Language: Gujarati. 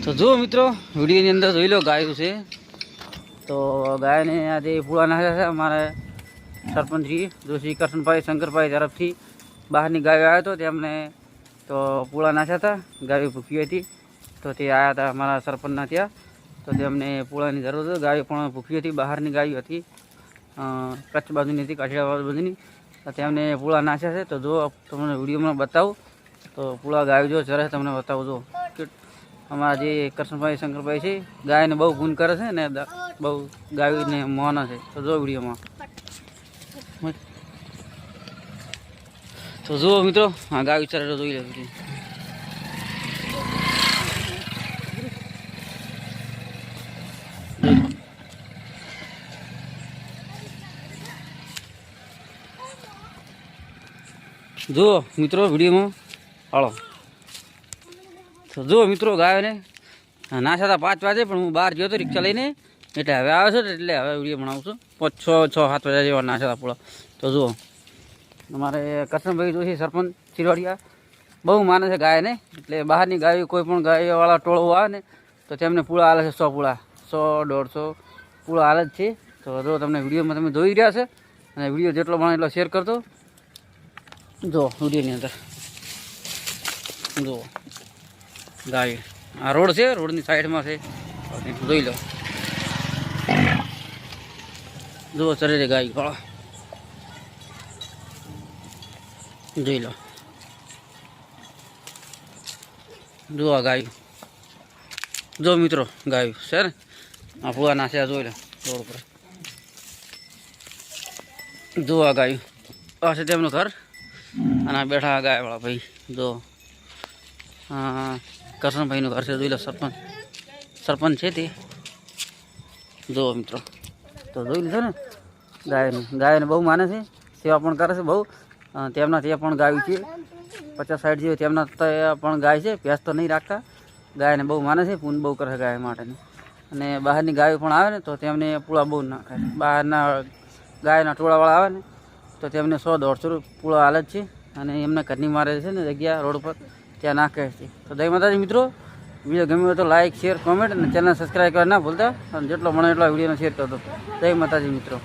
તો જો મિત્રો વિડીયોની અંદર જોઈ લો ગાયું છે. તો ગાયને આજે પૂળા નાખ્યા છે અમારે સરપંચજી જોશી કરશનભાઈ શંકરભાઈ તરફથી બહારની ગાયો આવ્યો હતો તેમને તો પૂળા નાખ્યા હતા. ગાયો ભૂખી હતી તો તે આવ્યા હતા અમારા સરપંચના ત્યાં. તો તેમને પૂળાની જરૂર હતી. ગાયો પણ ભૂખી હતી, બહારની ગાયો હતી, કચ્છ બાજુની હતી, કાઠિયાવાડ બાજુની. તો તેમને પૂળા નાખ્યા છે. તો જો તમને વિડીયોમાં બતાવું તો પૂળા ગાયો જો જરા તમને બતાવું જો અમારા જે કરશનભાઈ શંકરભાઈ છે ગાયને બહુ ગુણ કરે છે ને બહુ ગાયને મોના છે. તો જો વિડીયોમાં તો જુઓ મિત્રો હા ગાય વિચારે જોઈ લે વિડીયો. જુઓ મિત્રો વિડીયોમાં હાલો. તો જુઓ મિત્રો ગાયોને નાશા હતા 5 વાગે પણ હું બહાર ગયો હતો રિક્ષા લઈને એટલે હવે આવે છે એટલે હવે વિડીયો બનાવું છું. 6-7 વાગ્યા જેવા નાશા હતા પૂળા. તો જુઓ અમારે કરશનભાઈ જોશી સરપંચ ચિરવાડિયા બહુ માને છે ગાયને એટલે બહારની ગાયો કોઈ પણ ગાયોવાળા ટોળો આવે ને તો તેમને પૂળા હાલે છે 100 પૂળા 100-150 પૂળા હાલે જ છે. તો જો તમને વિડીયોમાં તમે જોઈ રહ્યા છે અને વિડીયો જેટલો બને એટલો શેર કરતો. જો વિડીયોની અંદર જુઓ ગાય આ રોડ છે, રોડની સાઈડમાં છે જોઈ લો. જુઓ ચરે છે ગાય ફળો જોઈ લો. જુઓ આ ગાય જો મિત્રો ગાય છે ને આ પૂળા નાખ્યા જોઈ લો રોડ પર. જુઓ આ ગાય આ છે તેમનું ઘર અને બેઠા ગાયવાળા ભાઈ જો કરશનભાઈનું ઘર છે જોઈ લો. સરપંચ છે તે જુઓ મિત્રો. તો જોઈ લીધો ને ગાયને બહુ માને છે, સેવા પણ કરે છે બહુ. તેમના ત્યાં પણ ગાય છે 50-60 જેવી તેમના ત્યાં પણ ગાય છે. ભેંસ તો નહીં રાખતા, ગાયને બહુ માને છે, પૂન બહુ કરે છે ગાય માટેની. અને બહારની ગાયો પણ આવે ને તો તેમને પૂળા બહુ નાખે. બહારના ગાયના ટોળાવાળા આવે ને તો તેમને 100-150 પૂળા હાલે જ છે. અને એમને ઘરની મારે છે ને જગ્યા રોડ પર ત્યાં નાખે છે. તો જય માતાજી મિત્રો, વિડીયો ગમ્યો હોય તો લાઇક શેર કોમેન્ટ અને ચેનલ સબસ્ક્રાઈબ કરવા ના ભૂલતા. અને જેટલો બને એટલો વિડીયોને શેર કરતો. જય માતાજી મિત્રો.